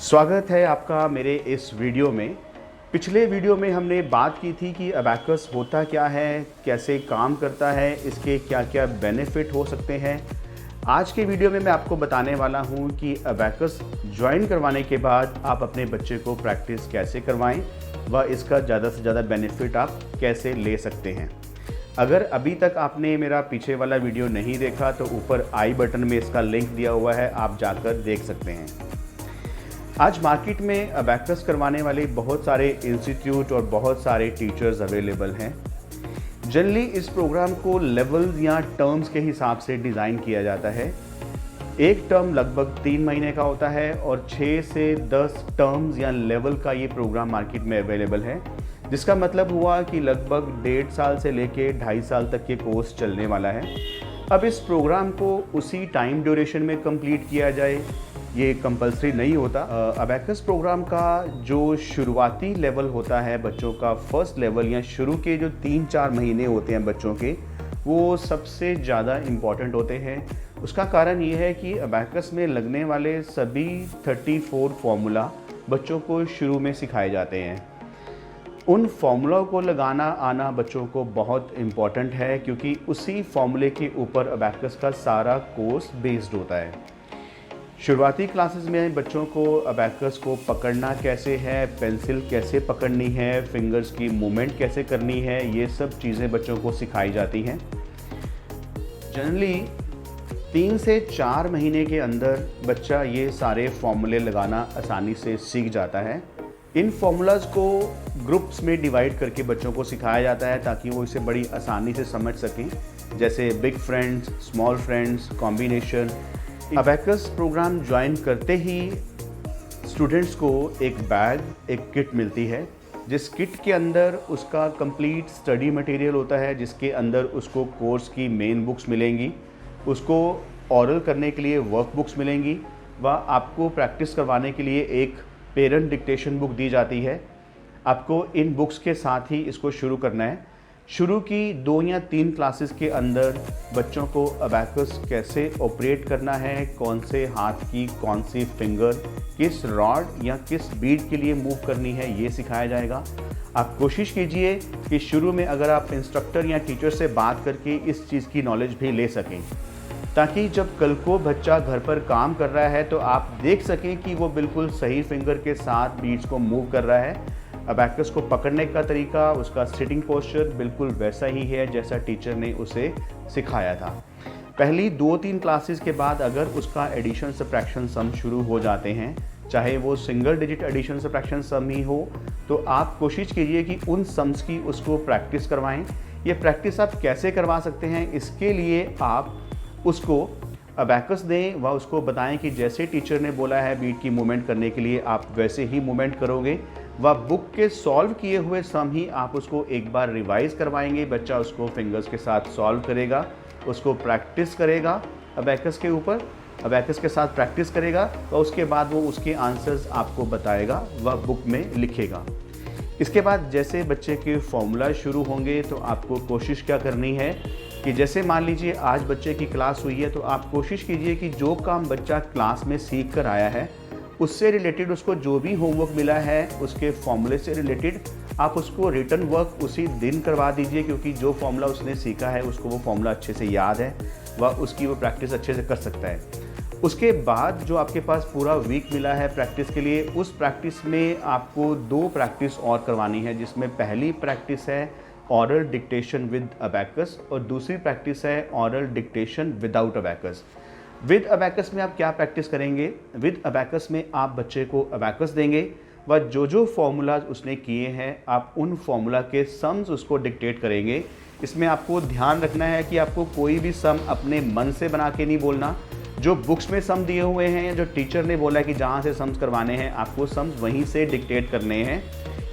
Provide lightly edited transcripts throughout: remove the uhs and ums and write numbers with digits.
स्वागत है आपका मेरे इस वीडियो में। पिछले वीडियो में हमने बात की थी कि अबैकस होता क्या है, कैसे काम करता है, इसके क्या क्या बेनिफिट हो सकते हैं। आज के वीडियो में मैं आपको बताने वाला हूं कि अबैकस ज्वाइन करवाने के बाद आप अपने बच्चे को प्रैक्टिस कैसे करवाएं व इसका ज़्यादा से ज़्यादा बेनिफिट आप कैसे ले सकते हैं। अगर अभी तक आपने मेरा पीछे वाला वीडियो नहीं देखा तो ऊपर आई बटन में इसका लिंक दिया हुआ है, आप जाकर देख सकते हैं। आज मार्केट में अबैकस करवाने वाले बहुत सारे इंस्टीट्यूट और बहुत सारे टीचर्स अवेलेबल हैं। जनरली इस प्रोग्राम को लेवल्स या टर्म्स के हिसाब से डिज़ाइन किया जाता है। एक टर्म लगभग 3 महीने का होता है और 6 से 10 टर्म्स या लेवल का ये प्रोग्राम मार्केट में अवेलेबल है, जिसका मतलब हुआ कि लगभग 1.5 साल से लेके 2.5 साल तक ये कोर्स चलने वाला है। अब इस प्रोग्राम को उसी टाइम ड्यूरेशन में कंप्लीट किया जाए, ये कंपलसरी नहीं होता। अबैकस प्रोग्राम का जो शुरुआती लेवल होता है बच्चों का, फर्स्ट लेवल या शुरू के जो 3-4 महीने होते हैं बच्चों के, वो सबसे ज़्यादा इम्पॉर्टेंट होते हैं। उसका कारण ये है कि अबैकस में लगने वाले सभी 34 फार्मूला बच्चों को शुरू में सिखाए जाते हैं। उन फार्मूला को लगाना आना बच्चों को बहुत इम्पॉर्टेंट है, क्योंकि उसी फार्मूले के ऊपर अबैकस का सारा कोर्स बेस्ड होता है। शुरुआती क्लासेस में बच्चों को अबैकस को पकड़ना कैसे है, पेंसिल कैसे पकड़नी है, फिंगर्स की मूवमेंट कैसे करनी है, ये सब चीज़ें बच्चों को सिखाई जाती हैं। जनरली 3 से 4 महीने के अंदर बच्चा ये सारे फॉर्मूले लगाना आसानी से सीख जाता है। इन फॉर्मूलाज को ग्रुप्स में डिवाइड करके बच्चों को सिखाया जाता है ताकि वो इसे बड़ी आसानी से समझ सकें, जैसे big friends, small friends, combination. Abacus programme join करते ही स्टूडेंट्स को एक बैग, एक किट मिलती है, जिस किट के अंदर उसका कंप्लीट स्टडी मटेरियल होता है, जिसके अंदर उसको कोर्स की मेन बुक्स मिलेंगी, उसको ऑरल करने के लिए वर्क बुक्स मिलेंगी व आपको प्रैक्टिस करवाने के लिए एक पेरेंट डिक्टेशन बुक दी जाती है। आपको इन बुक्स के साथ ही इसको शुरू करना है। शुरू की 2 या 3 क्लासेस के अंदर बच्चों को अबैकस कैसे ऑपरेट करना है, कौन से हाथ की कौन सी फिंगर किस रॉड या किस बीट के लिए मूव करनी है, ये सिखाया जाएगा। आप कोशिश कीजिए कि शुरू में अगर आप इंस्ट्रक्टर या टीचर से बात करके इस चीज़ की नॉलेज भी ले सकें, ताकि जब कल को बच्चा घर पर काम कर रहा है तो आप देख सकें कि वो बिल्कुल सही फिंगर के साथ बीट्स को मूव कर रहा है। अबैकस को पकड़ने का तरीका, उसका सिटिंग पोस्चर बिल्कुल वैसा ही है जैसा टीचर ने उसे सिखाया था। पहली 2-3 क्लासेस के बाद अगर उसका एडिशन सब्ट्रैक्शन सम शुरू हो जाते हैं, चाहे वो single digit addition subtraction sum ही हो, तो आप कोशिश कीजिए कि उन सम्स की उसको प्रैक्टिस करवाएं। ये प्रैक्टिस आप कैसे करवा सकते हैं, इसके लिए आप उसको अबैकस दें व उसको बताएं कि जैसे टीचर ने बोला है बीट की मूवमेंट करने के लिए, आप वैसे ही मूवमेंट करोगे व बुक के सॉल्व किए हुए सम ही आप उसको एक बार रिवाइज़ करवाएंगे। बच्चा उसको फिंगर्स के साथ सॉल्व करेगा, उसको प्रैक्टिस करेगा अबैकस के ऊपर, अबैकस के साथ प्रैक्टिस करेगा और उसके बाद वो उसके आंसर्स आपको बताएगा व बुक में लिखेगा। इसके बाद जैसे बच्चे के फॉर्मूला शुरू होंगे तो आपको कोशिश क्या करनी है कि जैसे मान लीजिए आज बच्चे की क्लास हुई है, तो आप कोशिश कीजिए कि जो काम बच्चा क्लास में सीख कर आया है उससे रिलेटेड उसको जो भी होमवर्क मिला है उसके फॉर्मूले से रिलेटेड आप उसको रिटन वर्क उसी दिन करवा दीजिए, क्योंकि जो फॉर्मूला उसने सीखा है उसको वो फॉर्मूला अच्छे से याद है व उसकी वो प्रैक्टिस अच्छे से कर सकता है। उसके बाद जो आपके पास पूरा वीक मिला है प्रैक्टिस के लिए, उस प्रैक्टिस में आपको 2 प्रैक्टिस और करवानी है, जिसमें पहली प्रैक्टिस है ऑरल डिक्टेशन विद अबैकस और दूसरी प्रैक्टिस है oral dictation without abacus. With abacus में आप क्या प्रैक्टिस करेंगे? विद अबैकस में आप बच्चे को अबैकस देंगे व जो फॉर्मूलाज उसने किए हैं आप उन फॉर्मूला के सम्स उसको डिक्टेट करेंगे। इसमें आपको ध्यान रखना है कि आपको कोई भी सम अपने मन से बना के नहीं बोलना। जो बुक्स में सम दिए हुए हैं या जो टीचर ने बोला कि जहाँ से सम्स करवाने हैं आपको सम्स वहीं से डिक्टेट करने हैं,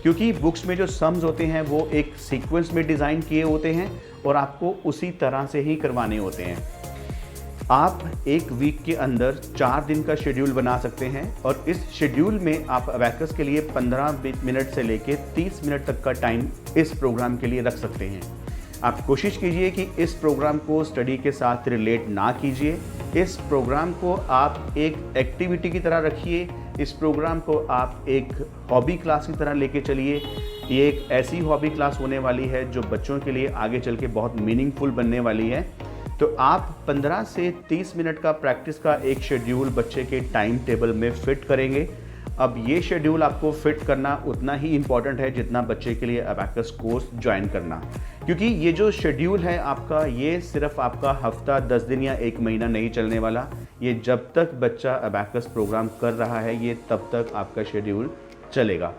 क्योंकि बुक्स में जो सम्स होते हैं वो एक सीक्वेंस में डिज़ाइन किए होते हैं और आपको उसी तरह से ही करवाने होते हैं। आप एक वीक के अंदर 4 दिन का शेड्यूल बना सकते हैं और इस शेड्यूल में आप अबैकस के लिए 15 मिनट से लेके 30 मिनट तक का टाइम इस प्रोग्राम के लिए रख सकते हैं। आप कोशिश कीजिए कि इस प्रोग्राम को स्टडी के साथ रिलेट ना कीजिए। इस प्रोग्राम को आप एक एक्टिविटी की तरह रखिए, इस प्रोग्राम को आप एक हॉबी क्लास की तरह लेके चलिए। ये एक ऐसी हॉबी क्लास होने वाली है जो बच्चों के लिए आगे चल के बहुत मीनिंगफुल बनने वाली है। तो आप 15 से 30 मिनट का प्रैक्टिस का एक शेड्यूल बच्चे के टाइम टेबल में फिट करेंगे। अब ये शेड्यूल आपको फिट करना उतना ही इम्पॉर्टेंट है जितना बच्चे के लिए अबैकस कोर्स ज्वाइन करना, क्योंकि ये जो शेड्यूल है आपका, ये सिर्फ आपका हफ्ता 10 दिन या 1 महीना नहीं चलने वाला। ये जब तक बच्चा अबैकस प्रोग्राम कर रहा है ये तब तक आपका शेड्यूल चलेगा।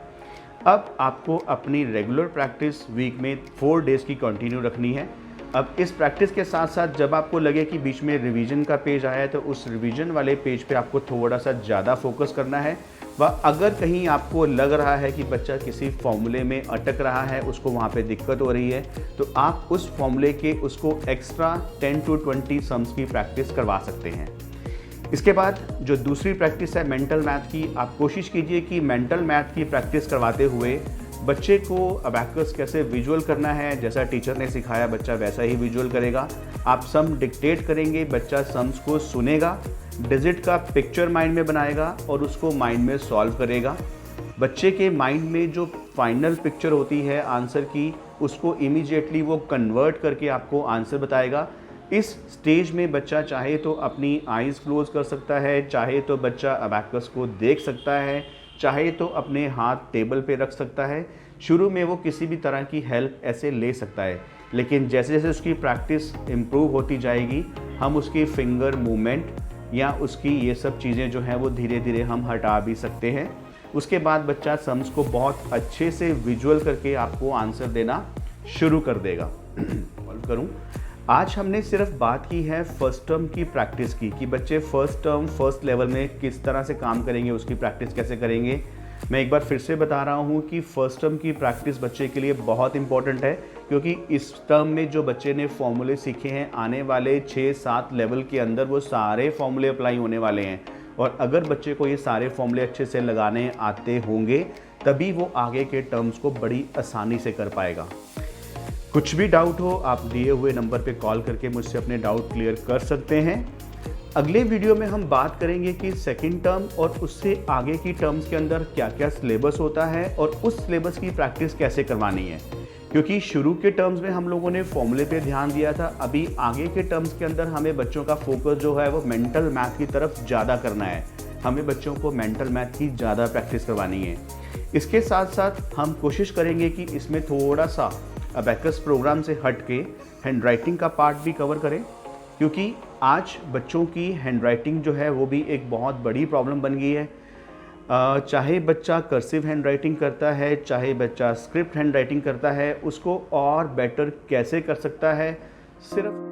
अब आपको अपनी रेगुलर प्रैक्टिस वीक में 4 डेज़ की कंटिन्यू रखनी है। अब इस प्रैक्टिस के साथ साथ जब आपको लगे कि बीच में रिवीजन का पेज आया है तो उस रिवीजन वाले पेज पे आपको थोड़ा सा ज़्यादा फोकस करना है। व अगर कहीं आपको लग रहा है कि बच्चा किसी फॉर्मूले में अटक रहा है, उसको वहाँ पे दिक्कत हो रही है, तो आप उस फॉर्मूले के उसको एक्स्ट्रा 10 to 20 सम्स की प्रैक्टिस करवा सकते हैं। इसके बाद जो दूसरी प्रैक्टिस है मेंटल मैथ की, आप कोशिश कीजिए कि मेंटल मैथ की प्रैक्टिस करवाते हुए बच्चे को अबैकस कैसे विजुअल करना है, जैसा टीचर ने सिखाया बच्चा वैसा ही विजुअल करेगा। आप सम डिक्टेट करेंगे, बच्चा सम्स को सुनेगा, डिजिट का पिक्चर माइंड में बनाएगा और उसको माइंड में सॉल्व करेगा। बच्चे के माइंड में जो फाइनल पिक्चर होती है आंसर की, उसको इमीडिएटली वो कन्वर्ट करके आपको आंसर बताएगा। इस स्टेज में बच्चा चाहे तो अपनी आइज़ क्लोज कर सकता है, चाहे तो बच्चा अबैकस को देख सकता है, चाहे तो अपने हाथ टेबल पे रख सकता है। शुरू में वो किसी भी तरह की हेल्प ऐसे ले सकता है, लेकिन जैसे जैसे उसकी प्रैक्टिस इम्प्रूव होती जाएगी हम उसकी फिंगर मूवमेंट या उसकी ये सब चीज़ें जो हैं वो धीरे धीरे हम हटा भी सकते हैं। उसके बाद बच्चा सम्स को बहुत अच्छे से विजुअल करके आपको आंसर देना शुरू कर देगा। सॉल्व करूँ, आज हमने सिर्फ बात की है फर्स्ट टर्म की प्रैक्टिस की कि बच्चे फर्स्ट टर्म फर्स्ट लेवल में किस तरह से काम करेंगे, उसकी प्रैक्टिस कैसे करेंगे। मैं एक बार फिर से बता रहा हूँ कि फर्स्ट टर्म की प्रैक्टिस बच्चे के लिए बहुत इंपॉर्टेंट है, क्योंकि इस टर्म में जो बच्चे ने फॉर्मूले सीखे हैं आने वाले 6-7 लेवल के अंदर वो सारे फॉर्मूले अप्लाई होने वाले हैं। और अगर बच्चे को ये सारे फॉर्मूले अच्छे से लगाने आते होंगे तभी वो आगे के टर्म्स को बड़ी आसानी से कर पाएगा। कुछ भी डाउट हो आप दिए हुए नंबर पे कॉल करके मुझसे अपने डाउट क्लियर कर सकते हैं। अगले वीडियो में हम बात करेंगे कि सेकंड टर्म और उससे आगे की टर्म्स के अंदर क्या क्या सिलेबस होता है और उस सिलेबस की प्रैक्टिस कैसे करवानी है, क्योंकि शुरू के टर्म्स में हम लोगों ने फॉर्मूले पे ध्यान दिया था। अभी आगे के टर्म्स के अंदर हमें बच्चों का फोकस जो है वो मेंटल मैथ की तरफ ज़्यादा करना है। हमें बच्चों को मेंटल मैथ की ज़्यादा प्रैक्टिस करवानी है। इसके साथ साथ हम कोशिश करेंगे कि इसमें थोड़ा सा अबैकस प्रोग्राम से हट के हैंड राइटिंग का पार्ट भी कवर करें, क्योंकि आज बच्चों की हैंड राइटिंग जो है वो भी एक बहुत बड़ी प्रॉब्लम बन गई है। चाहे बच्चा कर्सिव हैंड राइटिंग करता है, चाहे बच्चा स्क्रिप्ट हैंड राइटिंग करता है, उसको और बेटर कैसे कर सकता है, सिर्फ